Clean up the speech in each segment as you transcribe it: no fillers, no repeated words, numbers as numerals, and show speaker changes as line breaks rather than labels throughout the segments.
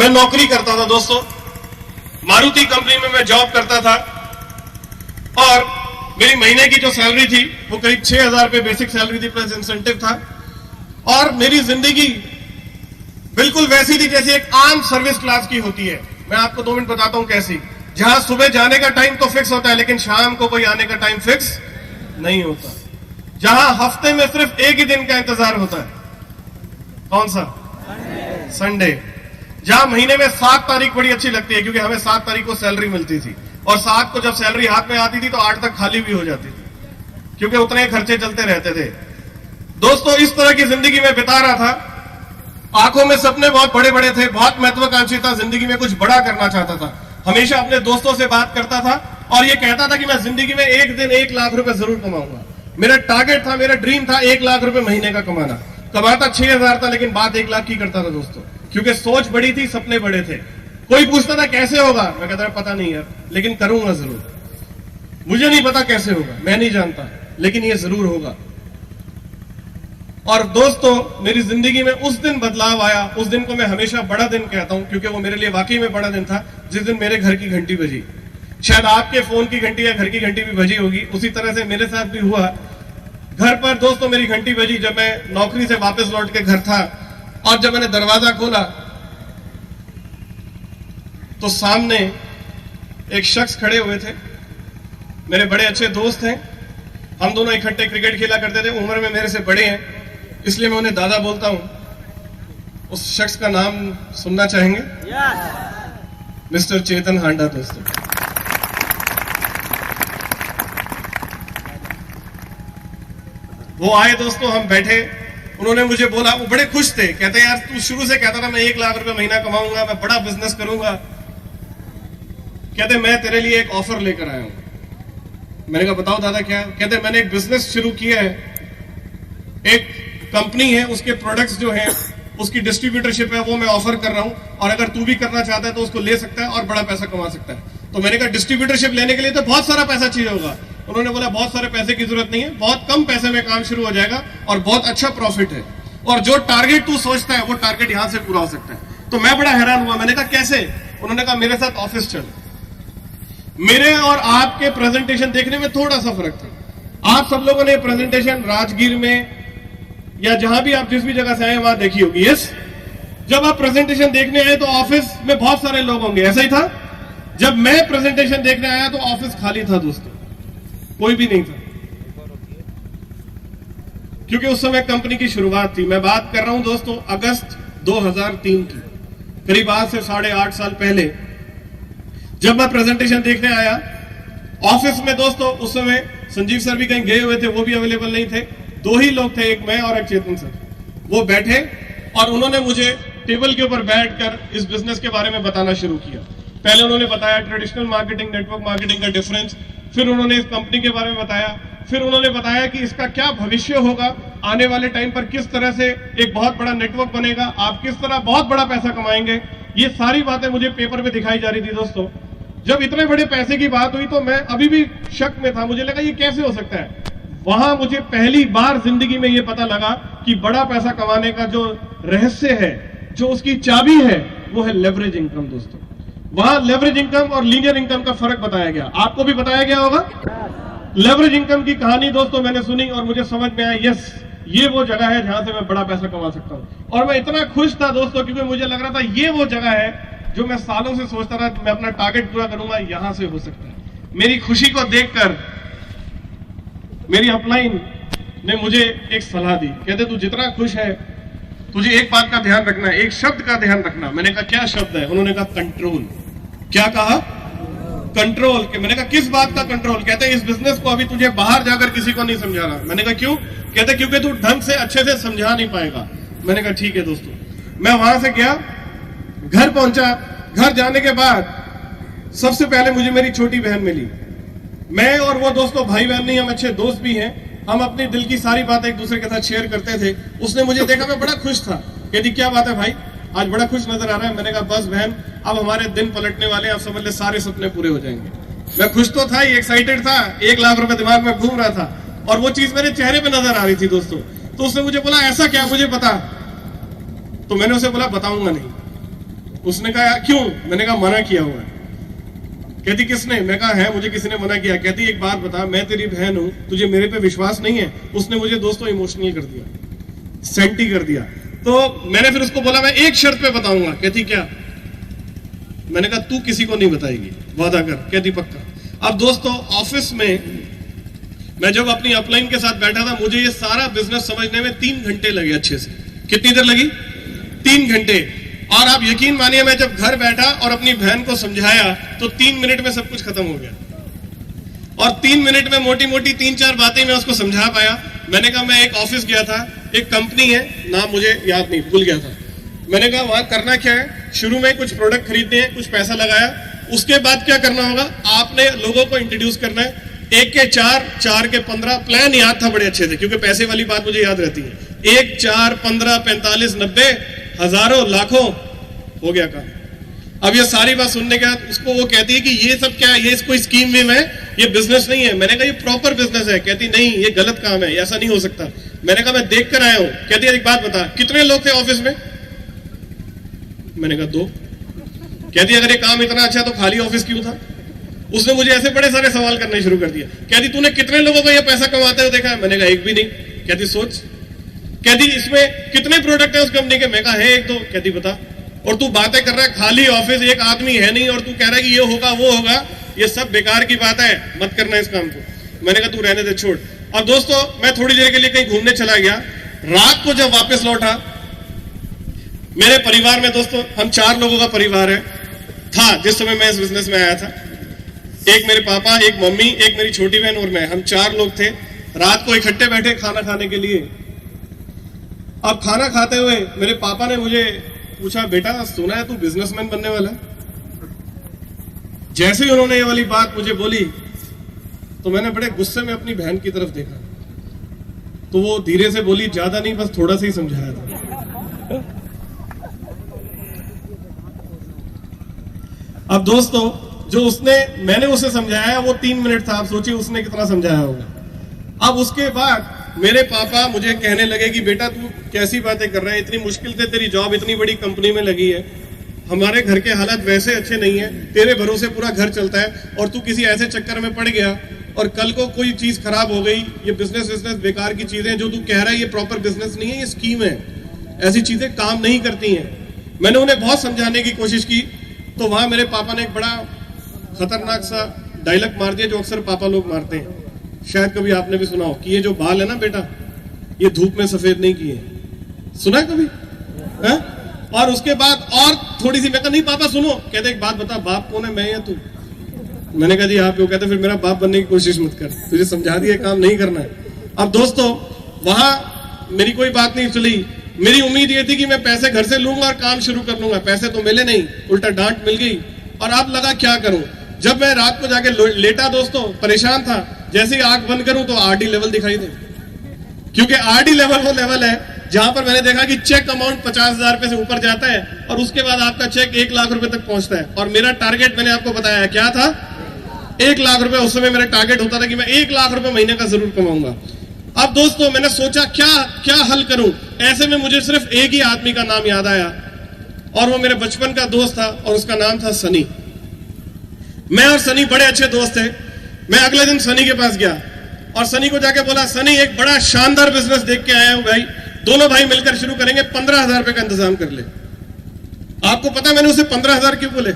मैं नौकरी करता था दोस्तों, मारुति कंपनी में मैं जॉब करता था और मेरी महीने की जो सैलरी थी वो करीब 6,000 रुपए बेसिक सैलरी थी प्लस इंसेंटिव था। और मेरी जिंदगी बिल्कुल वैसी थी जैसे एक आम सर्विस क्लास की होती है। मैं आपको 2 मिनट बताता हूं कैसी। जहां सुबह जाने का टाइम तो फिक्स होता है लेकिन शाम को कोई आने का टाइम फिक्स नहीं होता। जहां हफ्ते में सिर्फ एक ही दिन का इंतजार होता है, कौन सा? संडे। जहां महीने में 7 तारीख बड़ी अच्छी लगती है क्योंकि हमें 7 तारीख को सैलरी मिलती थी और 7 को जब सैलरी हाथ में आती थी तो 8 तक खाली भी हो जाती थी क्योंकि उतने खर्चे चलते रहते थे। दोस्तों इस तरह की जिंदगी में बिता रहा था। आंखों में सपने बहुत बड़े बड़े थे, बहुत महत्वाकांक्षी था, जिंदगी में कुछ बड़ा करना चाहता था। हमेशा अपने दोस्तों से बात करता था और ये कहता था कि मैं जिंदगी में एक दिन 1 लाख रुपए जरूर कमाऊंगा। मेरा टारगेट था, मेरा ड्रीम था 1 लाख रुपए महीने का कमाना। कमाता 6,000 था लेकिन बात 1 लाख की करता था दोस्तों, क्योंकि सोच बड़ी थी, सपने बड़े थे। कोई पूछता था कैसे होगा, मैं कहता पता नहीं यार लेकिन करूंगा जरूर। मुझे नहीं पता कैसे होगा, मैं नहीं जानता, लेकिन ये जरूर होगा। और दोस्तों मेरी जिंदगी में उस दिन बदलाव आया। उस दिन को मैं हमेशा बड़ा दिन कहता हूं क्योंकि वो मेरे लिए वाकई में बड़ा दिन था जिस दिन मेरे घर की घंटी बजी। शायद आपके फोन की घंटी या घर की घंटी भी बजी होगी, उसी तरह से मेरे साथ भी हुआ। घर पर दोस्तों मेरी घंटी बजी जब मैं नौकरी से वापस लौट के घर था और जब मैंने दरवाजा खोला तो सामने एक शख्स खड़े हुए थे। मेरे बड़े अच्छे दोस्त हैं, हम दोनों इकट्ठे क्रिकेट खेला करते थे, उम्र में मेरे से बड़े हैं इसलिए मैं उन्हें दादा बोलता हूं। उस शख्स का नाम सुनना चाहेंगे? मिस्टर चेतन हांडा। दोस्तों वो आए, दोस्तों हम बैठे, उन्होंने मुझे बोला, वो बड़े खुश थे, कहते यार तू शुरू से कहता था मैं 1 लाख रुपए महीना कमाऊंगा, मैं बड़ा बिजनेस करूंगा। कहते मैं तेरे लिए एक ऑफर लेकर आया हूं। मैंने कहा बताओ दादा क्या? कहते मैंने एक बिजनेस शुरू किया है, एक कंपनी है, उसके प्रोडक्ट्स जो हैं उसकी डिस्ट्रीब्यूटरशिप है, वो मैं ऑफर कर रहा हूं और अगर तू भी करना चाहता है तो उसको ले सकता है और बड़ा पैसा कमा सकता है। तो मैंने कहा डिस्ट्रीब्यूटरशिप लेने के लिए तो बहुत सारा पैसा चाहिए होगा। उन्होंने बोला बहुत सारे पैसे की जरूरत नहीं है, बहुत कम पैसे में काम शुरू हो जाएगा और बहुत अच्छा प्रॉफिट है और जो टारगेट तू सोचता है वो टारगेट यहां से पूरा हो सकता है। तो मैं बड़ा हैरान हुआ। मैंने कहा कैसे? उन्होंने कहा मेरे साथ ऑफिस चल। मेरे और आपके प्रेजेंटेशन देखने में थोड़ा सा फर्क था। आप सब लोगों ने प्रेजेंटेशन राजगीर में या जहां भी आप जिस भी जगह से आए वहां देखी होगी। यस, जब आप प्रेजेंटेशन देखने आए तो ऑफिस में बहुत सारे लोग होंगे, ऐसा ही था। जब मैं प्रेजेंटेशन देखने आया तो ऑफिस खाली था दोस्तों, कोई भी नहीं था क्योंकि उस समय कंपनी की शुरुआत थी। मैं बात कर रहा हूं दोस्तों अगस्त 2003 की, करीब आज से 8.5 साल पहले जब मैं प्रेजेंटेशन देखने आया ऑफिस में। दोस्तों उस समय संजीव सर भी कहीं गए हुए थे, वो भी अवेलेबल नहीं थे। 2 ही लोग थे, एक मैं और एक चेतन सर। वो बैठे और उन्होंने मुझे टेबल के ऊपर बैठकर इस बिजनेस के बारे में बताना शुरू किया। पहले उन्होंने बताया ट्रेडिशनल मार्केटिंग, नेटवर्क मार्केटिंग का डिफरेंस, फिर उन्होंने इस कंपनी के बारे में बताया, फिर उन्होंने बताया कि इसका क्या भविष्य होगा, आने वाले टाइम पर किस तरह से एक बहुत बड़ा नेटवर्क बनेगा, आप किस तरह बहुत बड़ा पैसा कमाएंगे। ये सारी बातें मुझे पेपर में दिखाई जा रही थी दोस्तों। जब इतने बड़े पैसे की बात हुई तो मैं अभी भी शक में था, मुझे लगा ये कैसे हो सकता है। वहां मुझे पहली बार जिंदगी में यह पता लगा कि बड़ा पैसा कमाने का जो रहस्य है, जो उसकी चाबी है, वो है लेवरेज इनकम। दोस्तों वहां लेवरेज इनकम और लीनियर इनकम का फर्क बताया गया। आपको भी बताया गया होगा। लेवरेज इनकम की कहानी दोस्तों मैंने सुनी और मुझे समझ में आया, यस ये वो जगह है जहां से मैं बड़ा पैसा कमा सकता हूं। और मैं इतना खुश था दोस्तों क्योंकि मुझे लग रहा था ये वो जगह है जो मैं सालों से सोचता था मैं अपना टारगेट पूरा करूंगा, यहां से हो सकता है। मेरी खुशी को देखकर मेरी अपलाइन ने मुझे एक सलाह दी, कहते तू जितना खुश है तुझे एक बात का ध्यान रखना है, एक शब्द का ध्यान रखना। मैंने कहा क्या शब्द है? उन्होंने कहा कंट्रोल। क्या कहा? कंट्रोल। मैंने कहा किस बात का कंट्रोल? कहते इस बिजनेस को अभी तुझे बाहर जाकर किसी को नहीं समझाना। मैंने कहा क्यों? कहते क्योंकि तू ढंग से अच्छे से समझा नहीं पाएगा। मैंने कहा ठीक है दोस्तों। मैं वहां से गया, घर पहुंचा। घर जाने के बाद सबसे पहले मुझे मेरी छोटी बहन मिली। मैं और वो दोस्तों भाई बहन नहीं, हम अच्छे दोस्त भी हैं। हम अपनी दिल की सारी बातें एक दूसरे के साथ शेयर करते थे। उसने मुझे देखा, मैं बड़ा खुश था। कहती क्या बात है भाई, आज बड़ा खुश नजर आ रहा है। मैंने कहा बस बहन, अब हमारे दिन पलटने वाले, आप समझ ले सारे सपने पूरे हो जाएंगे। मैं खुश तो था ही, एक्साइटेड था, 1 लाख रुपए दिमाग में घूम रहा था और वो चीज मेरे चेहरे पे नजर आ रही थी दोस्तों। तो उसने मुझे बोला ऐसा क्या, मुझे बता। तो मैंने उसे बोला बताऊंगा नहीं। उसने कहा क्यों? मैंने कहा मना किया हुआ है। कहती किसने? मैं कहा है, मुझे किसी ने मना किया। कहती एक बात बता, मैं तेरी बहन हूं, तुझे मेरे पे विश्वास नहीं है? उसने मुझे दोस्तों इमोशनल कर दिया, सेंटी कर दिया। तो मैंने फिर उसको बोला मैं एक शर्त पे बताऊंगा। कहती क्या? मैंने कहा तू किसी को नहीं बताएगी, वादा कर। कहती पक्का। अब दोस्तों ऑफिस में मैं जब अपनी अपलाइन के साथ बैठा था, मुझे ये सारा बिजनेस समझने में 3 घंटे लगे अच्छे से। कितनी देर लगी? 3 घंटे। और आप यकीन मानिए, मैं जब घर बैठा और अपनी बहन को समझाया तो 3 मिनट में सब कुछ खत्म हो गया। और 3 मिनट में मोटी मोटी 3-4 बातें मैं उसको समझा पाया। मैंने कहा मैं एक ऑफिस गया था, एक कंपनी है, नाम मुझे याद नहीं, भूल गया था। मैंने कहा वहां करना क्या है? शुरू में कुछ प्रोडक्ट खरीदने हैं, कुछ पैसा लगाया। उसके बाद क्या करना होगा? आपने लोगों को इंट्रोड्यूस करना है। 1 के 4, 4 के 15। प्लान याद था बड़े अच्छे से, क्योंकि पैसे वाली बात मुझे याद रहती है। 1, 4, 15, 45, 90, हजारों, लाखों, हो गया काम। अब ये सारी बात सुनने के बाद उसको वो कहती है कि ये सब क्या है? ये कोई स्कीम विम है, ये बिजनेस नहीं है। मैंने कहा ये प्रॉपर बिजनेस है। कहती नहीं, ये गलत काम है, ऐसा नहीं हो सकता। मैंने कहा मैं देख कर आया हूं। कहती है एक बात बता, कितने लोग थे ऑफिस में? मैंने कहा 2। कहती अगर ये काम इतना अच्छा तो खाली ऑफिस क्यों था? उसने मुझे ऐसे बड़े सारे सवाल करने शुरू कर दिया। कहती तूने कितने लोगों को ये पैसा कमाते हुए देखा है? मैंने कहा एक भी नहीं। कहती सोच। कहती इसमें कितने प्रोडक्ट है उस कंपनी के? मैं कहा है 1-2। कहती बता। और तू बातें कर रहा है, खाली ऑफिस, एक आदमी है नहीं, और तू कह रहा है कि ये होगा वो होगा। ये सब बेकार की बात है, मत करना इस काम को। मैंने कहा तू रहने दे, छोड़। और दोस्तों मैं थोड़ी देर के लिए कहीं घूमने चला गया। रात को जब वापस लौटा, मेरे परिवार में दोस्तों हम 4 लोगों का परिवार है था जिस समय मैं इस बिजनेस में आया था। एक मेरे पापा, एक मम्मी, एक मेरी छोटी बहन और मैं, हम 4 लोग थे। रात को इकट्ठे बैठे खाना खाने के लिए। अब खाना खाते हुए मेरे पापा ने मुझे पूछा, बेटा सुना है तू बिजनेसमैन बनने वाला है? जैसे ही उन्होंने ये वाली बात मुझे बोली तो मैंने बड़े गुस्से में अपनी बहन की तरफ देखा। तो वो धीरे से बोली, ज्यादा नहीं, बस थोड़ा सा ही समझाया था। अब दोस्तों जो मैंने उसे समझाया वो 3 मिनट था। आप सोचिए उसने कितना समझाया होगा। अब उसके बाद मेरे पापा मुझे कहने लगे कि बेटा तू कैसी बातें कर रहा है, इतनी मुश्किल से तेरी जॉब इतनी बड़ी कंपनी में लगी है, हमारे घर के हालात वैसे अच्छे नहीं है, तेरे भरोसे पूरा घर चलता है, और तू किसी ऐसे चक्कर में पड़ गया और कल को कोई चीज खराब हो गई। ये बिजनेस बेकार की चीजें जो तू कह रहा है, ये प्रॉपर बिजनेस नहीं है, ये स्कीम है, ऐसी चीजें काम नहीं करती हैं। मैंने उन्हें बहुत समझाने की कोशिश की। तो वहां मेरे पापा ने एक बड़ा खतरनाक सा डायलॉग मार दिया जो अक्सर पापा लोग मारते हैं, शायद कभी आपने भी सुना हो, कि ये जो बाल है ना बेटा, ये धूप में सफेद नहीं किए। सुना है कभी? है? और उसके बाद और थोड़ी सी, मैं कहा नहीं पापा सुनो। कहते एक बात बता, बाप कौन है, मैं या तू? मैंने कहा जी आप। कहते फिर मेरा बाप बनने की कोशिश मत कर, तुझे समझा दिया काम नहीं करना है। अब दोस्तों वहां मेरी कोई बात नहीं चली। मेरी उम्मीद ये थी कि मैं पैसे घर से लूंगा और काम शुरू कर लूंगा। पैसे तो मिले नहीं, उल्टा डांट मिल गई। और अब लगा क्या करूं। जब मैं रात को जाके लेटा दोस्तों, परेशान था, जैसे ही आंख बंद करूं तो आरडी लेवल दिखाई दे। क्योंकि आरडी लेवल वो लेवल है जहां पर मैंने देखा कि चेक अमाउंट 50,000 रुपए से ऊपर जाता है और उसके बाद आपका चेक 1 लाख रुपए तक पहुंचता है। और मेरा टारगेट मैंने आपको बताया क्या था, 1 लाख रुपए। उस समय मेरा टारगेट होता था कि मैं 1 लाख रुपए महीने का जरूर कमाऊंगा। अब दोस्तों मैंने सोचा क्या हल करूं। ऐसे में मुझे सिर्फ एक ही आदमी का नाम याद आया और वो मेरे बचपन का दोस्त था और उसका नाम था सनी। मैं और सनी बड़े अच्छे दोस्त थे। मैं अगले दिन सनी के पास गया और सनी को जाके बोला, सनी एक बड़ा शानदार बिजनेस देख के आया हूं भाई, दोनों भाई मिलकर शुरू करेंगे, 15,000 रुपए का इंतजाम कर ले। आपको पता मैंने उसे 15,000 क्यों बोले?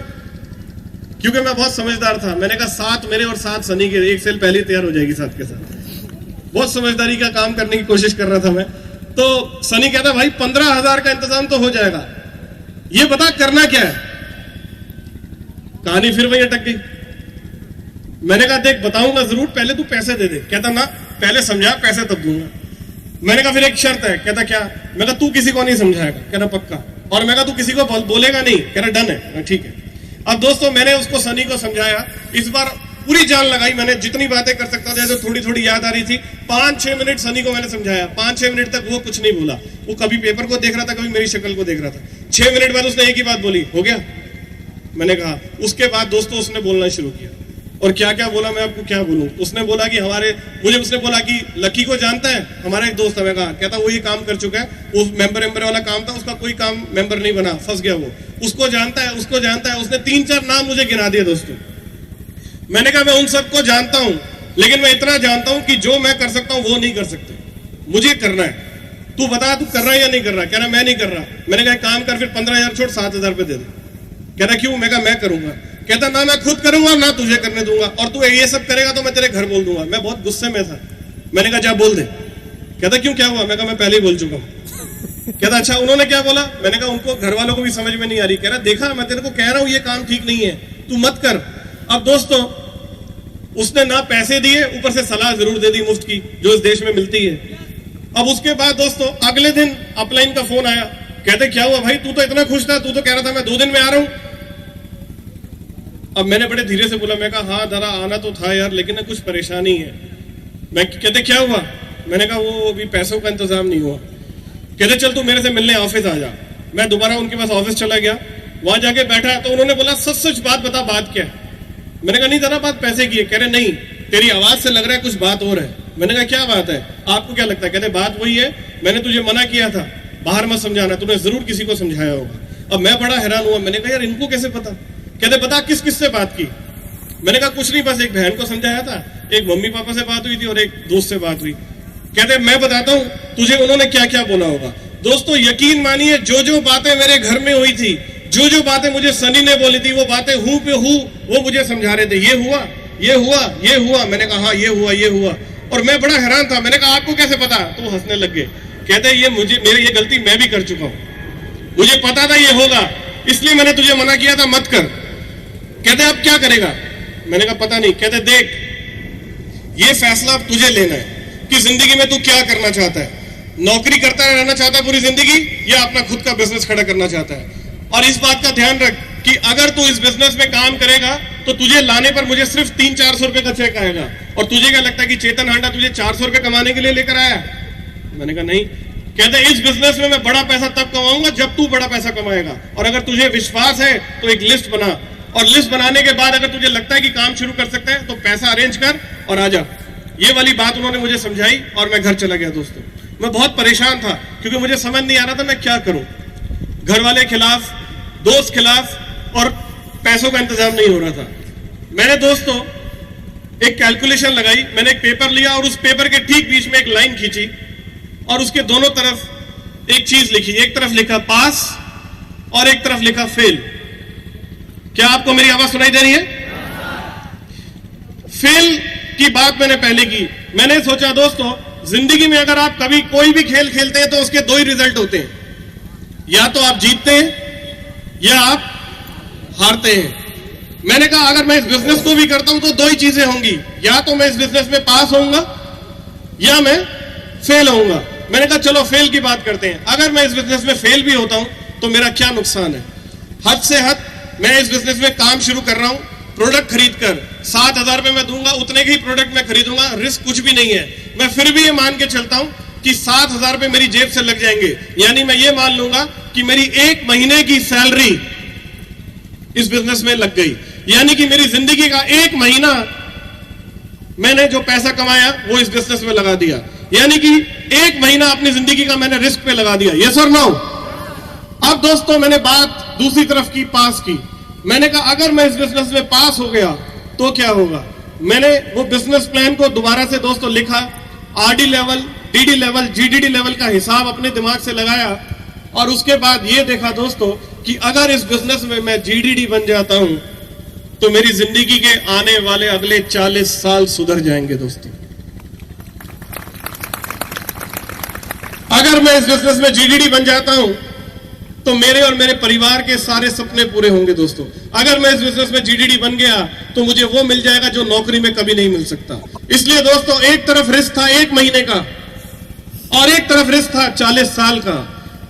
क्योंकि मैं बहुत समझदार था। मैंने कहा 7 मेरे और 7 सनी के, 1 सेल पहले तैयार हो जाएगी साथ के साथ। बहुत समझदारी का काम करने की कोशिश कर रहा था मैं। तो सनी कहता भाई 15,000 का इंतजाम तो हो जाएगा, ये बता करना क्या है। कहानी फिर वही अटक गई। मैंने कहा देख बताऊंगा जरूर, पहले तू पैसे दे दे। कहता ना पहले समझा, पैसे तब दूंगा। मैंने कहा फिर एक शर्त है। कहता क्या? मैं कहा तू किसी को नहीं समझाएगा। कहना पक्का। और मैं कहा तू किसी को बोलेगा नहीं। कहना डन है। ठीक है। अब दोस्तों मैंने उसको सनी को समझाया। इस बार पूरी जान लगाई मैंने, जितनी बातें कर सकता था, जो थोड़ी थोड़ी याद आ रही थी। 5-6 मिनट सनी को मैंने समझाया। 5-6 मिनट तक वो कुछ नहीं बोला। वो कभी पेपर को देख रहा था, कभी मेरी शक्ल को देख रहा था। 6 मिनट बाद उसने एक ही बात बोली, हो गया? मैंने कहा। उसके बाद दोस्तों उसने बोलना शुरू किया। और क्या क्या बोला मैं आपको क्या बोलूं। उसने बोला कि उसने बोला कि लकी को जानता है, हमारा एक दोस्त है। मैं कहा। कहता वो ये काम कर चुका है, वो मेंबर वाला काम था, उसका कोई काम मेंबर नहीं बना, फंस गया वो। उसको जानता है, उसको जानता है। उसने 3-4 नाम मुझे गिना दिए दोस्तों। मैंने कहा मैं उन सबको जानता हूं, लेकिन मैं इतना जानता हूं कि जो मैं कर सकता हूं वो नहीं कर सकते, मुझे करना है। तू बता तू कर रहा है या नहीं कर रहा? कह रहा मैं नहीं कर रहा। मैंने कहा काम कर, फिर 15,000 छोड़ 7,000 रुपए दे दे। कह रहा क्यों? मैं कहा मैं करूंगा। कहता ना मैं खुद करूंगा ना तुझे करने दूंगा, और तू ये सब करेगा तो मैं तेरे घर बोल दूंगा। मैं बहुत गुस्से में था। मैंने कहा जा बोल दे। कहता क्यों, क्या हुआ? मैं कहा मैं पहले ही बोल चुका हूं। कहता अच्छा उन्होंने क्या बोला? मैंने कहा उनको घर वालों को भी समझ में नहीं आ रही। कह रहा देखा मैं तेरे को कह रहा हूं ये काम ठीक नहीं है, तू मत कर। अब दोस्तों उसने ना पैसे दिए, ऊपर से सलाह जरूर दे दी मुफ्त की, जो इस देश में मिलती है। अब उसके बाद दोस्तों अगले दिन अपलाइन का फोन आया। कहते क्या हुआ भाई, तू तो इतना खुश था, तू तो कह रहा था मैं 2 दिन में आ रहा हूं। अब मैंने बड़े धीरे से बोला, मैं कहा हाँ जरा आना तो था यार, लेकिन ना कुछ परेशानी है। मैं कहते क्या हुआ? मैंने कहा वो अभी पैसों का इंतजाम नहीं हुआ। कहते चल तू मेरे से मिलने ऑफिस आ जा। मैं दोबारा उनके पास ऑफिस चला गया, वहां जाके बैठा तो उन्होंने बोला सच सच बात बता, बात क्या है? मैंने कहा नहीं जरा बात पैसे की है। कह रहे नहीं, तेरी आवाज से लग रहा है कुछ बात और है। मैंने कहा क्या बात है, आपको क्या लगता है? कहते बात वही है, मैंने तुझे मना किया था बाहर मत समझाना, तूने जरूर किसी को समझाया होगा। अब मैं बड़ा हैरान हुआ। मैंने कहा यार इनको कैसे पता? कहते बता किस किस से बात की? मैंने कहा कुछ नहीं, बस एक बहन को समझाया था, एक मम्मी पापा से बात हुई थी और एक दोस्त से बात हुई। कहते मैं बताता हूं तुझे उन्होंने क्या क्या बोला होगा। दोस्तों यकीन मानिए जो जो बातें मेरे घर में हुई थी, जो जो बातें मुझे सनी ने बोली थी, वो बातें हूं पे हूं वो मुझे समझा रहे थे। ये हुआ, ये हुआ, ये हुआ। मैंने कहा हाँ ये हुआ, ये हुआ। और मैं बड़ा हैरान था। मैंने कहा आपको कैसे पता? तो हंसने लग गए। कहते ये मुझे, मेरी ये गलती मैं भी कर चुका हूं, मुझे पता था ये होगा, इसलिए मैंने तुझे मना किया था मत कर। कहते अब क्या करेगा? मैंने कहा पता नहीं। कहते देख ये फैसला अब तुझे लेना है कि जिंदगी में तू क्या करना चाहता है, नौकरी करता रहना चाहता है पूरी जिंदगी या अपना खुद का बिजनेस खड़ा करना चाहता है। और इस बात का ध्यान रख कि अगर तू इस बिजनेस में काम करेगा तो तुझे लाने पर मुझे सिर्फ 300-400 रुपए का चेक आएगा। और तुझे क्या लगता है कि चेतन हांडा तुझे 400 रुपए कमाने के लिए लेकर आया? मैंने कहा नहीं। कहते इस बिजनेस में मैं बड़ा पैसा तब कमाऊंगा जब तू बड़ा पैसा कमाएगा, और अगर तुझे विश्वास है तो एक लिस्ट बना, और लिस्ट बनाने के बाद अगर तुझे लगता है कि काम शुरू कर सकता है तो पैसा अरेंज कर और आजा। ये वाली बात उन्होंने मुझे समझाई और मैं घर चला गया। दोस्तों मैं बहुत परेशान था क्योंकि मुझे समझ नहीं आ रहा था मैं क्या करूं। घर वाले खिलाफ, दोस्त खिलाफ, और पैसों का इंतजाम नहीं हो रहा था। मैंने दोस्तों एक कैलकुलेशन लगाई, मैंने एक पेपर लिया और उस पेपर के ठीक बीच में एक लाइन खींची और उसके दोनों तरफ एक चीज लिखी। एक तरफ लिखा पास और एक तरफ लिखा फेल। क्या आपको मेरी आवाज सुनाई दे रही है? फेल की बात मैंने पहले की। मैंने सोचा दोस्तों जिंदगी में अगर आप कभी कोई भी खेल खेलते हैं तो उसके 2 ही रिजल्ट होते हैं, या तो आप जीतते हैं या आप हारते हैं। मैंने कहा अगर मैं इस बिजनेस को भी करता हूं तो 2 ही चीजें होंगी, या तो मैं इस बिजनेस में पास होऊंगा या मैं फेल होऊंगा। मैंने कहा चलो फेल की बात करते हैं। अगर मैं इस बिजनेस में फेल भी होता हूं तो मेरा क्या नुकसान है? हद से हद मैं इस बिजनेस में काम शुरू कर रहा हूं, प्रोडक्ट खरीद कर 7,000 रुपए मैं दूंगा, उतने के ही प्रोडक्ट मैं खरीदूंगा, रिस्क कुछ भी नहीं है। मैं फिर भी ये मान के चलता हूं कि 7,000 रुपए मेरी जेब से लग जाएंगे, यानी मैं ये मान लूंगा कि मेरी 1 महीने की सैलरी इस बिजनेस में लग गई, यानी कि मेरी जिंदगी का 1 महीना मैंने जो पैसा कमाया वो इस बिजनेस में लगा दिया, यानी कि 1 महीना अपनी जिंदगी का मैंने रिस्क पे लगा दिया। यस और नो? अब दोस्तों मैंने बात दूसरी तरफ की, पास की। मैंने कहा अगर मैं इस बिजनेस में पास हो गया तो क्या होगा? मैंने वो बिजनेस प्लान को दोबारा से दोस्तों लिखा, RD level, DD level, GDD level का हिसाब अपने दिमाग से लगाया, और उसके बाद ये देखा दोस्तों कि अगर इस बिजनेस में मैं जीडीडी बन जाता हूं तो मेरी जिंदगी के आने वाले अगले 40 साल सुधर जाएंगे। दोस्तों अगर मैं इस बिजनेस में जीडीडी बन जाता हूं तो मेरे और मेरे परिवार के सारे सपने पूरे होंगे। दोस्तों अगर मैं इस बिजनेस में जीडीडी बन गया तो मुझे वो मिल जाएगा जो नौकरी में कभी नहीं मिल सकता। इसलिए दोस्तों एक तरफ रिस्क था 1 महीने का और एक तरफ रिस्क था 40 साल का।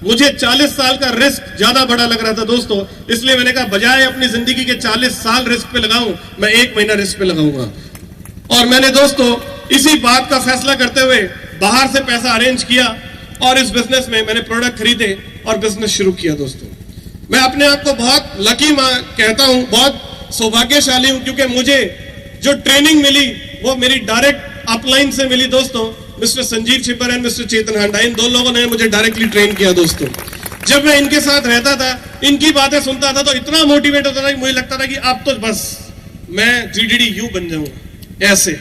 मुझे 40 साल का रिस्क ज्यादा बड़ा लग रहा था दोस्तों, इसलिए मैंने कहा बजाय अपनी जिंदगी के 40 साल रिस्क पे लगाऊं, मैं 1 महीना रिस्क पे लगाऊंगा। और मैंने दोस्तों इसी बात का फैसला करते हुए बाहर से पैसा अरेंज किया और इस बिजनेस में मैंने प्रोडक्ट खरीदे और बिजनेस शुरू किया। दोस्तों मैं अपने आप को बहुत लकी कहता हूं, बहुत सौभाग्यशाली हूं, क्योंकि मुझे जो ट्रेनिंग मिली वो मेरी डायरेक्ट अपलाइन से मिली। दोस्तों mister Sanjeev Chhibber and mister Chetan Handa, इन 2 लोगों ने मुझे डायरेक्टली ट्रेन किया। दोस्तों जब मैं इनके साथ रहता था, इनकी बातें सुनता था, तो इतना मोटिवेट होता था कि मुझे लगता था कि अब तो बस मैं GDDU बन जाऊंगा। ऐसे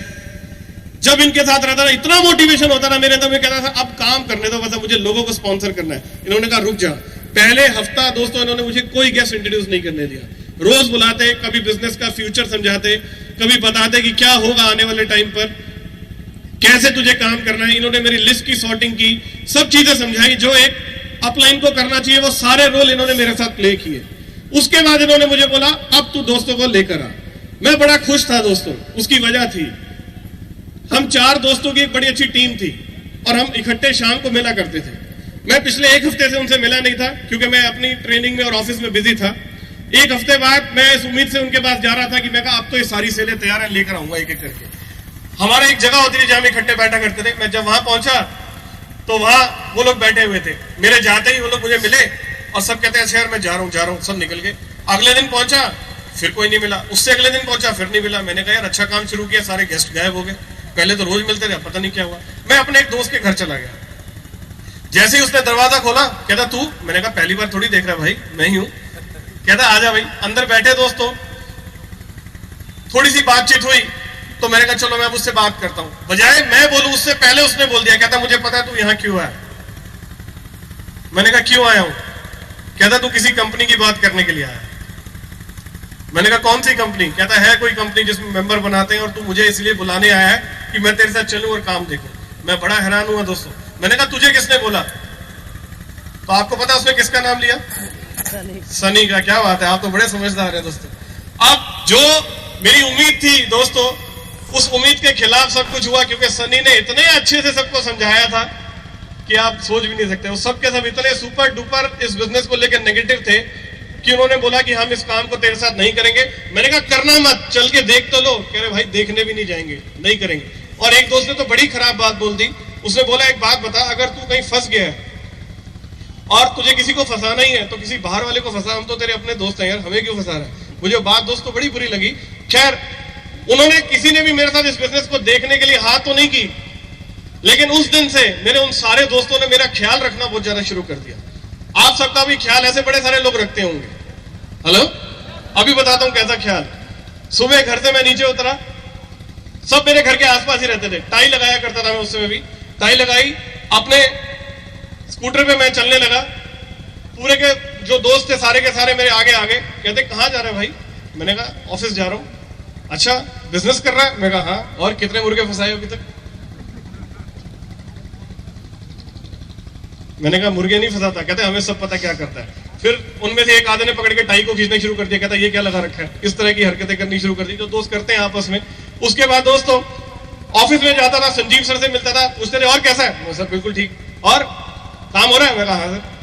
जब इनके साथ रहता था इतना मोटिवेशन होता था मेरे अंदर, मैं कहता था अब काम करने दो, बस मुझे लोगों को स्पॉन्सर करना है। इन्होंने कहा रुक जा। पहले हफ्ता दोस्तों इन्होंने मुझे कोई गेस्ट इंट्रोड्यूस नहीं करने दिया। रोज बुलाते, कभी बिजनेस का फ्यूचर समझाते, कभी बताते कि क्या होगा आने वाले टाइम पर, कैसे तुझे काम करना है। इन्होंने मेरी लिस्ट की सॉर्टिंग की, सब चीजें समझाई जो एक अपलाइन को करना चाहिए, वो सारे रोल इन्होंने मेरे साथ प्ले किए। उसके बाद इन्होंने मुझे बोला अब तू दोस्तों को लेकर आ। मैं बड़ा खुश था दोस्तों। उसकी वजह थी हम 4 दोस्तों की एक बड़ी अच्छी टीम थी और हम इकट्ठे शाम को मिला करते थे। मैं पिछले 1 हफ्ते से उनसे मिला नहीं था क्योंकि मैं अपनी ट्रेनिंग में और ऑफिस में बिजी था। 1 हफ्ते बाद मैं इस उम्मीद से उनके पास जा रहा था कि मैं कहा अब तो ये सारी सेलें तैयार है, लेकर आऊंगा एक एक करके। हमारा एक जगह होती थी जहां हम इकट्ठे बैठा करते थे। मैं जब वहां पहुंचा तो वहां वो लोग बैठे हुए थे। मेरे जाते ही वो लोग मुझे मिले और सब कहते हैं अच्छा यार मैं जा रहा हूं, सब निकल गए। अगले दिन पहुंचा फिर कोई नहीं मिला, उससे अगले दिन पहुंचा फिर नहीं मिला। मैंने कहा यार अच्छा काम शुरू किया, सारे गेस्ट गायब हो गए। पहले तो रोज मिलते थे, पता नहीं क्या हुआ। मैं अपने एक दोस्त के घर चला गया। जैसे ही उसने दरवाजा खोला कहता तू? मैंने कहा पहली बार थोड़ी देख रहा भाई, मैं ही हूं। कहता आजा भाई। अंदर बैठे दोस्तों, थोड़ी सी बातचीत हुई तो मैंने कहा चलो मैं अब उससे बात करता हूं। बजाय मैं बोलूं उससे पहले उसने बोल दिया, कहता मुझे पता है तू यहां क्यों आया। मैंने कहा क्यों आया हूं? कहता तू किसी कंपनी की बात करने के लिए आया। मैंने कहा कौन सी कंपनी? कहता है कोई कंपनी जिसमें मेंबर बनाते हैं और तू मुझे इसलिए बुलाने आया है कि मैं तेरे साथ चलूं और काम देखूं। मैं बड़ा हैरान हुआ दोस्तों। मैंने कहा तुझे किसने बोला? तो आपको पता उसने किसका नाम लिया? सनी का। क्या बात है, आप तो बड़े समझदार हैं दोस्तों। अब जो मेरी उम्मीद थी दोस्तों, उस उम्मीद के खिलाफ सब कुछ हुआ क्योंकि सनी ने इतने अच्छे से सबको समझाया था कि आप सोच भी नहीं सकते। वो सबके सब इतने सुपर डुपर इस बिजनेस को लेकर नेगेटिव थे कि उन्होंने बोला कि हम इस काम को तेरे साथ नहीं करेंगे। मैंने कहा करना मत, चल के देख तो लो। कह रहे भाई देखने भी नहीं जाएंगे, नहीं करेंगे। और एक दोस्त ने तो बड़ी खराब बात बोल दी। उसने बोला एक बात बता, अगर तू कहीं फंस गया है और तुझे किसी को फंसाना ही है तो किसी बाहर वाले को फंसा, हम तो तेरे अपने दोस्त हैं यार, हमें क्यों फंसा रहा है। मुझे बात दोस्तों बड़ी बुरी लगी। खैर उन्होंने किसी ने भी मेरे साथ इस बिजनेस को देखने के लिए हाथ तो नहीं की, लेकिन उस दिन से मेरे उन सारे दोस्तों ने मेरा ख्याल रखना बहुत ज्यादा शुरू कर दिया। आप सबका भी ख्याल ऐसे बड़े सारे लोग रखते होंगे। हेलो, अभी बताता हूं कैसा ख्याल। सुबह घर से मैं नीचे उतरा, सब मेरे घर के आसपास ही रहते थे। टाई लगाया करता था मैं उस समय भी, टाई लगाई, अपने स्कूटर पे मैं चलने लगा। पूरे के जो दोस्त थे सारे के सारे मेरे आगे आगे। कहते कहां जा रहे भाई? मैंने कहा ऑफिस जा रहा हूं। अच्छा बिजनेस कर रहा है? मैं कहा हाँ। और कितने मुर्गे फंसाए अभी तक? मैंने कहा मुर्गे नहीं फंसाता। कहते हमें सब पता क्या करता है। फिर उनमें से एक आधे ने पकड़ के टाई को खींचना शुरू कर दिया। कहता ये क्या लगा रखा है? इस तरह की हरकतें करनी शुरू कर दी जो दोस्त करते हैं आपस में। उसके बाद दोस्तों ऑफिस में जाता था, संजीव सर से मिलता था, पूछते थे और कैसा है? सर बिल्कुल ठीक। और काम हो रहा है? मैं कहा हाँ सर।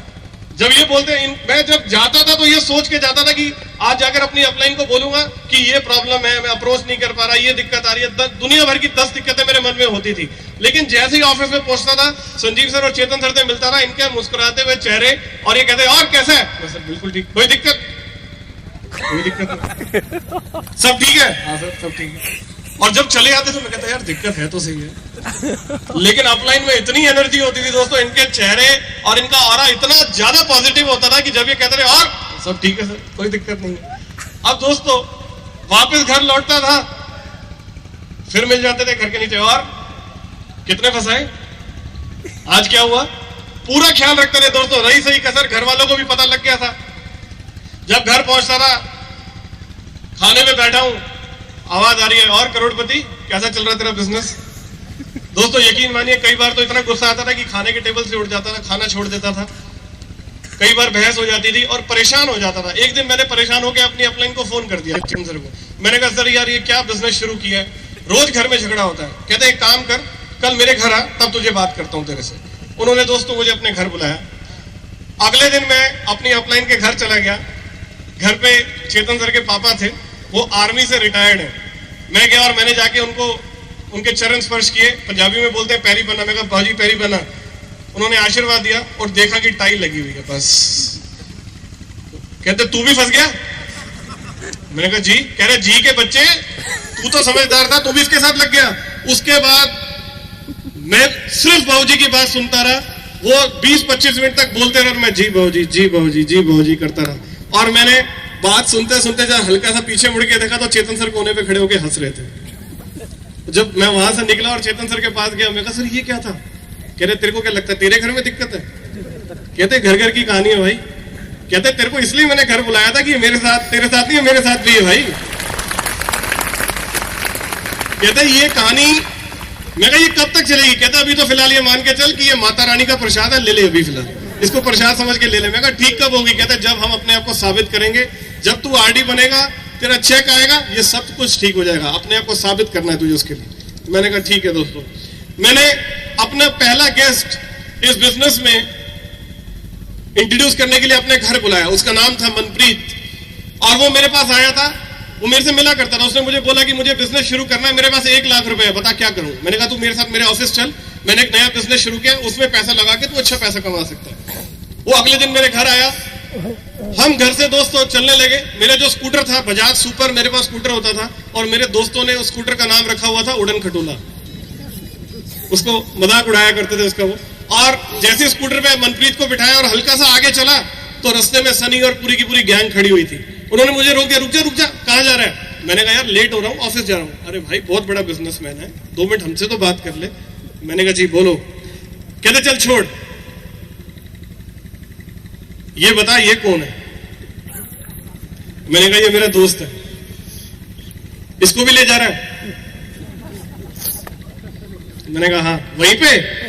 जब ये बोलते मैं जब जाता था तो ये सोच के जाता था कि आज जाकर अपनी अपलाइन को बोलूंगा कि ये प्रॉब्लम है, मैं अप्रोच नहीं कर पा रहा, ये दिक्कत आ रही है। दुनिया भर की 10 दिक्कतें मेरे मन में होती थी। लेकिन जैसे ही ऑफिस में पहुंचता था, संजीव सर और चेतन सर से मिलता था, इनके मुस्कुराते हुए चेहरे, और ये कहते और कैसा है? मैं सर बिल्कुल ठीक। कोई दिक्कत? कोई दिक्कत नहीं। सब ठीक है? हाँ सर सब ठीक है। और जब चले आते थे मैं कहता यार दिक्कत है तो सही है। लेकिन अपलाइन में इतनी एनर्जी होती थी दोस्तों, इनके चेहरे और इनका ऑरा इतना ज्यादा पॉजिटिव होता था कि जब ये कहते थे और सब ठीक है सर, कोई दिक्कत नहीं है। अब दोस्तों वापस घर लौटता था, फिर मिल जाते थे घर के नीचे, और कितने फंसाए, आज क्या हुआ, पूरा ख्याल रखते थे दोस्तों। रही सही कसर घर वालों को भी पता लग गया था। जब घर पहुंचता था, खाने में बैठा हूं, आवाज आ रही है और करोड़पति कैसा चल रहा है तेरा बिजनेस? दोस्तों यकीन मानिए कई बार तो इतना गुस्सा आता था कि खाने के टेबल से उठ जाता था, खाना छोड़ देता था। कई बार बहस हो जाती थी और परेशान हो जाता था। एक दिन मैंने परेशान होकर अपनी अपलाइन को फोन कर दिया सर को। मैंने कहा सर यार ये क्या बिजनेस शुरू किया है, रोज घर में झगड़ा होता है। कहते एक काम कर, कल मेरे घर आ, तब तुझे बात करता हूं तेरे से। उन्होंने दोस्तों मुझे अपने घर बुलाया। अगले दिन मैं अपनी अपलाइन के घर चला गया। घर पे चेतन सर के पापा थे, वो आर्मी से रिटायर्ड है। मैं गया और मैंने जाके उनको उनके चरण स्पर्श किए। पंजाबी में बोलते हैं पैरी बना। मैं कहा बाजी पैरी बना। उन्होंने आशीर्वाद दिया और देखा कि टाई लगी हुई है बस। कहते तू भी फंस गया? मैंने कहा जी। कह रहे जी के बच्चे, तू तो समझदार था, तू भी इसके साथ लग गया। उसके बाद मैं सिर्फ बाबूजी की बात सुनता रहा। वो 20-25 मिनट तक बोलते रहे और मैं जी बाबूजी जी बाबूजी जी बाबूजी करता रहा। और मैंने बात सुनते सुनते जब हल्का सा पीछे मुड़ के देखा तो चेतन सर कोने पे खड़े होकर हंस रहे थे। जब मैं वहां से निकला और चेतन सर के पास गया, मैं कहा सर ये क्या था? कह रहे तेरे को क्या लगता है तेरे घर में दिक्कत है? कहते घर घर की कहानी है भाई। कहते तेरे को इसलिए मैंने घर बुलाया था कि मेरे साथ तेरे साथ नहीं है, मेरे साथ भी है भाई। कहते ये कहानी, मैं कहा ये कब तक चलेगी? कहता अभी तो फिलहाल ये मान के चल कि ये माता रानी का प्रसाद है, ले ले अभी फिलहाल इसको प्रसाद समझ के ले ले। मैं कहा ठीक कब होगी? कहता जब हम अपने आप को साबित करेंगे, जब तू आरडी बनेगा, तेरा चेक आएगा, ये सब कुछ ठीक हो जाएगा, अपने आप को साबित करना है तुझे उसके लिए। मैंने कहा ठीक है दोस्तों। मैंने अपना पहला गेस्ट इस बिजनेस में इंट्रोड्यूस करने के लिए अपने घर बुलाया, उसका नाम था मनप्रीत। और वो मेरे पास आया था, वो मेरे से मिला करता था। उसने मुझे बोला कि मुझे बिजनेस शुरू करना है, मेरे पास 1 लाख रुपए है, बता क्या करूं? मैंने कहा तू मेरे साथ मेरे ऑफिस चल, मैंने एक नया बिजनेस शुरू किया, उसमें पैसा लगा के तू अच्छा पैसा कमा सकता है। वो अगले दिन मेरे घर आया, हम घर से दोस्तों चलने लगे। मेरा जो स्कूटर था बजाज सुपर, मेरे पास स्कूटर होता था, और मेरे दोस्तों ने उस स्कूटर का नाम रखा हुआ था उड़न खटोला, उसको मजाक उड़ाया करते थे उसका वो। और जैसे स्कूटर पे मनप्रीत को बिठाया और हल्का सा आगे चला तो रास्ते में सनी और पूरी की पूरी गैंग खड़ी हुई थी। उन्होंने मुझे रोक दिया, रुक जा रुक जा, कहां जा रहा है? मैंने कहा यार लेट हो रहा हूं, ऑफिस जा रहा हूं। अरे भाई बहुत बड़ा बिजनेसमैन है, 2 मिनट हमसे तो बात कर ले। मैंने कहा जी बोलो। कहते चल छोड़, ये बता ये कौन है? मैंने कहा ये मेरा दोस्त है, इसको भी ले जा रहा है? मैंने कहा हाँ। वहीं पे?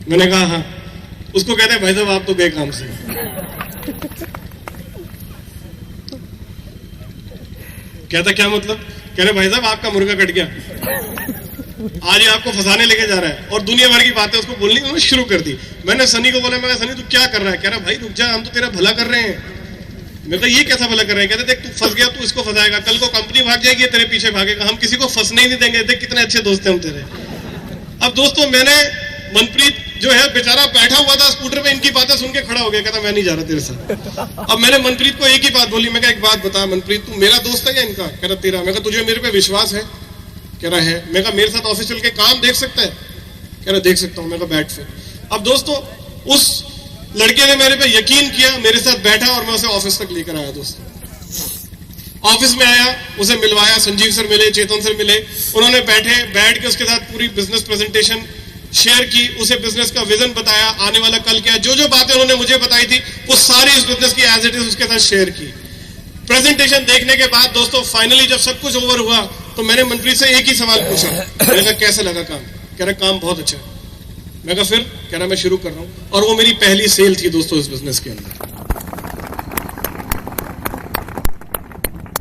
मैंने कहा हाँ। उसको कहते हैं भाई साहब आप तो गए काम से। कहता क्या मतलब? कह रहे भाई साहब आपका मुर्गा कट गया, आज ये आपको फंसाने लेके जा रहा है, और दुनिया भर की बातें उसको बोलनी उन्होंने शुरू कर दी। मैंने सनी को बोला, मैं सनी तू क्या कर रहा है? कह रहा भाई रुक जा, हम तो तेरा भला कर रहे हैं। मैं कहा ये कैसा भला कर रहे हैं? कहते देख तू फंस गया, तू इसको फंसाएगा, कल को कंपनी भाग जाएगी, तेरे पीछे भागेगा, हम किसी को फंसने ही नहीं देंगे। देख कितने अच्छे दोस्त हैं हम तेरे। अब दोस्तों मैंने मनप्रीत जो है बेचारा बैठा हुआ था स्कूटर पे, इनकी बातें सुन के खड़ा हो गया, कहता मैं नहीं जा रहा तेरे साथ। अब मैंने मनप्रीत को एक ही बात बोली, मैं कहा एक बात बता मनप्रीत, तू मेरा दोस्त है या इनका? कह रहा तेरा। मैं कहा तुझे मेरे पे विश्वास है? कह रहा है। मैं कहा मेरे साथ ऑफिस चल के काम देख सकता है? कह रहा देख सकता हूं। मैं कहा बैठ फिर। अब दोस्तों उस लड़के ने मेरे पे यकीन किया, मेरे साथ बैठा और मैं उसे ऑफिस तक लेकर आया। दोस्तों ऑफिस में आया, उसे मिलवाया, संजीव सर मिले, चेतन सर मिले, उन्होंने बैठ के उसके साथ पूरी बिजनेस प्रेजेंटेशन शेयर की, उसे बिजनेस का विजन बताया, आने वाला कल क्या, जो जो बातें उन्होंने मुझे बताई थी वो सारी इस बिजनेस की एज इट इज उसके साथ शेयर की। प्रेजेंटेशन देखने के बाद दोस्तों फाइनली जब सब कुछ ओवर हुआ तो मैंने मनप्रीत से एक ही सवाल पूछा, मैंने कहा कैसे लगा काम? कह रहा काम बहुत अच्छा है। मैं कहा फिर? कह रहा मैं शुरू कर रहा हूं। और वो मेरी पहली सेल थी दोस्तों इस बिजनेस के अंदर।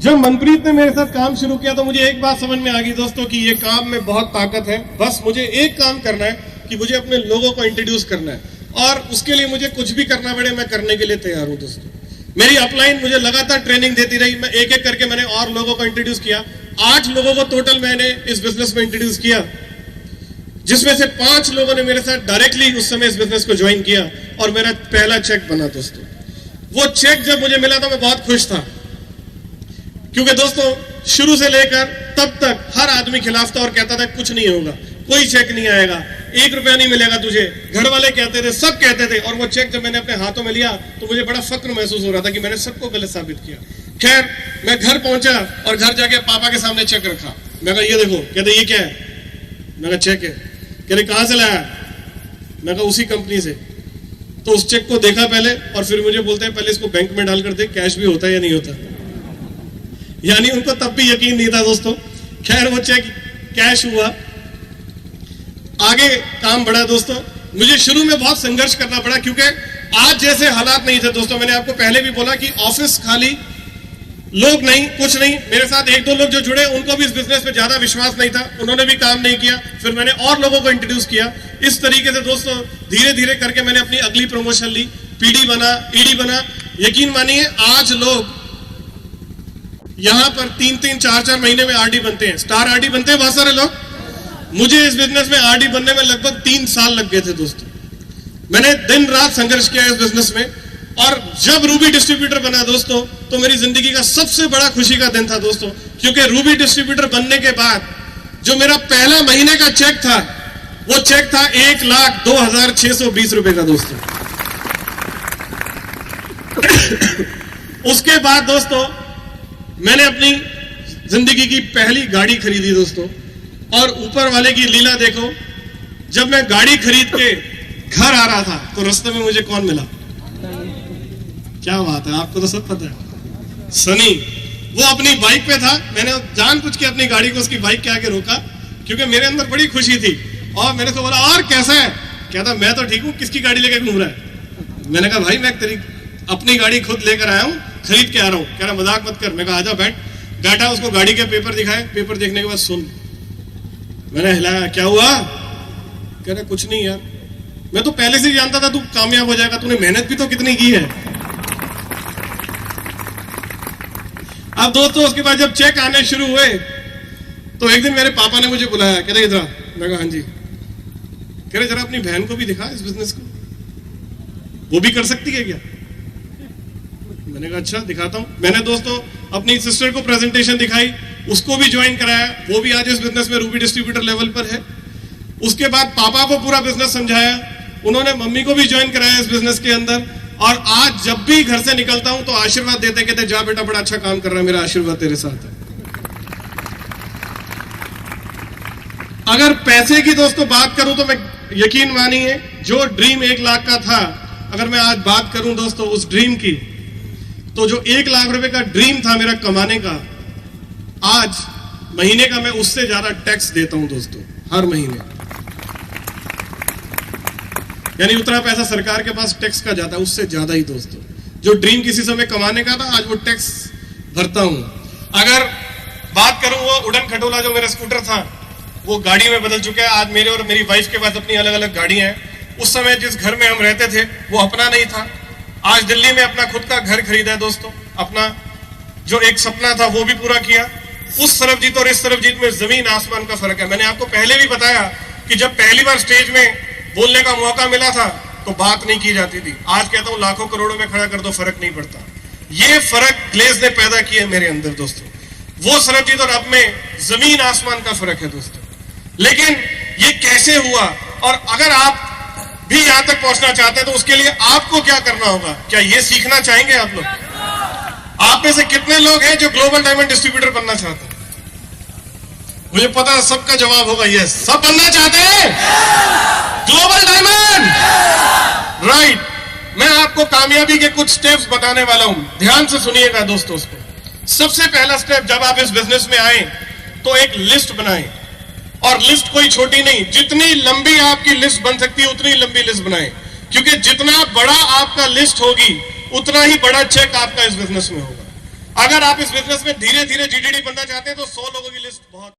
जब मनप्रीत ने मेरे साथ काम शुरू किया तो मुझे एक बात समझ में आ गई दोस्तों कि ये काम में बहुत ताकत है। बस मुझे एक काम करना है कि मुझे अपने लोगों को इंट्रोड्यूस करना है, और उसके लिए मुझे कुछ भी करना पड़े मैं करने के लिए तैयार हूं। दोस्तों मेरी अपलाइन मुझे लगातार ट्रेनिंग देती रही, मैं एक एक करके मैंने और लोगों को इंट्रोड्यूस किया। 8 लोगों को टोटल मैंने इस बिजनेस में इंट्रोड्यूस किया, जिसमें से 5 लोगों ने मेरे साथ डायरेक्टली उस समय इस बिजनेस को ज्वाइन किया, और मेरा पहला चेक बना। दोस्तों वो चेक जब मुझे मिला तो मैं बहुत खुश था, क्योंकि दोस्तों शुरू से लेकर तब तक हर आदमी खिलाफ था और कहता था कुछ नहीं होगा, कोई चेक नहीं आएगा, 1 रुपया नहीं मिलेगा तुझे। घर वाले कहते थे, सब कहते थे। और वो चेक जब मैंने अपने हाथों में लिया तो मुझे बड़ा फक्र महसूस हो रहा था कि मैंने सबको गलत साबित किया। खैर मैं घर पहुंचा और घर जाके पापा के सामने चेक रखा। मैं कहा ये देखो। कहते ये क्या है? मैं कहा चेक है। कह रहे कहां से लाया? मैं कहा उसी कंपनी से। तो उस चेक को देखा पहले, और फिर मुझे बोलते हैं पहले इसको बैंक में डालकर देख कैश भी होता है या नहीं होता। यानी उनको तब भी यकीन नहीं था दोस्तों। खैर वो चेक कैश हुआ, आगे काम बढ़ा। दोस्तों मुझे शुरू में बहुत संघर्ष करना पड़ा, क्योंकि आज जैसे हालात नहीं थे। दोस्तों मैंने आपको पहले भी बोला कि ऑफिस खाली, लोग नहीं, कुछ नहीं। मेरे साथ 1-2 लोग जो जुड़े उनको भी इस बिजनेस में ज्यादा विश्वास नहीं था, उन्होंने भी काम नहीं किया। फिर मैंने और लोगों को इंट्रोड्यूस किया। इस तरीके से दोस्तों धीरे धीरे करके मैंने अपनी अगली प्रमोशन ली, पीडी बना, ईडी बना। यकीन मानिए आज लोग यहां पर 3-3, 4-4 महीने में आरडी बनते हैं, स्टार आरडी बनते हैं बहुत सारे लोग। मुझे इस बिजनेस में आरडी बनने में लगभग 3 साल लग गए थे दोस्तों। मैंने दिन रात संघर्ष किया इस बिजनेस में, और जब रूबी डिस्ट्रीब्यूटर बना दोस्तों तो मेरी जिंदगी का सबसे बड़ा खुशी का दिन था दोस्तों, क्योंकि रूबी डिस्ट्रीब्यूटर बनने के बाद जो मेरा पहला महीने का चेक था वो चेक था 1,02,620 रुपए का दोस्तों। उसके बाद दोस्तों मैंने अपनी जिंदगी की पहली गाड़ी खरीदी दोस्तों, और ऊपर वाले की लीला देखो, जब मैं गाड़ी खरीद के घर आ रहा था तो रास्ते में मुझे कौन मिला? क्या बात है, आपको तो सब पता है, सनी। वो अपनी बाइक पे था, मैंने जानबूझ के अपनी गाड़ी को उसकी बाइक के आगे रोका क्योंकि मेरे अंदर बड़ी खुशी थी, और मैंने उसको बोला और कैसा है? कहता मैं तो ठीक हूं, किसकी गाड़ी लेकर घूम रहा है? मैंने कहा भाई मैं तेरी अपनी गाड़ी खुद लेकर आया हूं, खरीद के आ रहा हूं। कह रहा मजाक मत कर। मैं कहा आजा बैठ। बैठा, उसको गाड़ी के पेपर दिखाए, पेपर देखने के बाद सुन। मैंने हिलाया, क्या हुआ? कह रहा कुछ नहीं यार, मैं तो पहले से ही जानता था तू कामयाब हो जाएगा, तूने मेहनत भी तो कितनी की है। अब दोस्तों उसके बाद जब चेक आने शुरू हुए तो एक दिन मेरे पापा ने मुझे बुलाया, कह रहे इधर। मैं कहा हाँ जी। कह रहे जरा अपनी बहन को भी दिखा इस बिजनेस को, वो भी कर सकती है क्या? मैंने कहा अच्छा दिखाता हूं। मैंने दोस्तों अपनी सिस्टर को प्रेजेंटेशन दिखाई, उसको भी ज्वाइन कराया, वो भी आज इस बिजनेस में रूबी डिस्ट्रीब्यूटर लेवल पर है। उसके बाद पापा को पूरा बिजनेस समझाया, उन्होंने मम्मी को भी ज्वाइन कराया इस बिजनेस के अंदर, और आज जब भी घर से निकलता हूं तो आशीर्वाद देते कहते जा बेटा बड़ा अच्छा काम कर रहा है, मेरा आशीर्वाद तेरे साथ है। अगर पैसे की दोस्तों बात करूं तो मैं यकीन मानिए जो ड्रीम 1 लाख का था, अगर मैं आज बात करूं दोस्तों उस ड्रीम की, तो जो 1 लाख रुपए का ड्रीम था मेरा कमाने का, आज महीने का मैं उससे ज्यादा टैक्स देता हूं दोस्तों, हर महीने। यानी उतना पैसा सरकार के पास टैक्स का जाता है, उससे ज्यादा ही दोस्तों। जो ड्रीम किसी समय कमाने का था, आज वो टैक्स भरता हूं। अगर बात करूं वो उड़न खटोला जो मेरा स्कूटर था, वो गाड़ी में बदल चुका है। आज मेरे और मेरी वाइफ के पास अपनी अलग अलग गाड़ियां हैं। उस समय जिस घर में हम रहते थे वो अपना नहीं था। आज दिल्ली में अपना खुद का घर खरीदा है दोस्तों, अपना जो एक सपना था वो भी पूरा किया। उस सरबजीत और इस सरबजीत में जमीन आसमान का फर्क है। मैंने आपको पहले भी बताया कि जब पहली बार स्टेज में बोलने का मौका मिला था तो बात नहीं की जाती थी। आज कहता हूं लाखों करोड़ों में खड़ा कर दो, फर्क नहीं पड़ता। ये फर्क ग्लेज ने पैदा किया मेरे अंदर दोस्तों। वो सरबजीत और अब में जमीन आसमान का फर्क है दोस्तों। लेकिन ये कैसे हुआ, और अगर आप भी यहां तक पहुंचना चाहते हैं तो उसके लिए आपको क्या करना होगा? क्या ये सीखना चाहेंगे आप लोग? आप में से कितने लोग हैं जो ग्लोबल डायमंड डिस्ट्रीब्यूटर बनना चाहते हैं? मुझे पता है सबका जवाब होगा यस, सब बनना चाहते हैं ग्लोबल डायमंड, राइट। मैं आपको कामयाबी के कुछ स्टेप्स बताने वाला हूं, ध्यान से सुनिएगा दोस्तों उसको। सबसे पहला स्टेप, जब आप इस बिजनेस में आए तो एक लिस्ट बनाएं, और लिस्ट कोई छोटी नहीं, जितनी लंबी आपकी लिस्ट बन सकती है उतनी लंबी लिस्ट बनाएं, क्योंकि जितना बड़ा आपका लिस्ट होगी उतना ही बड़ा चेक आपका इस बिजनेस में होगा। अगर आप इस बिजनेस में धीरे धीरे जीडीडी बनना चाहते हैं तो 100 लोगों की लिस्ट बहुत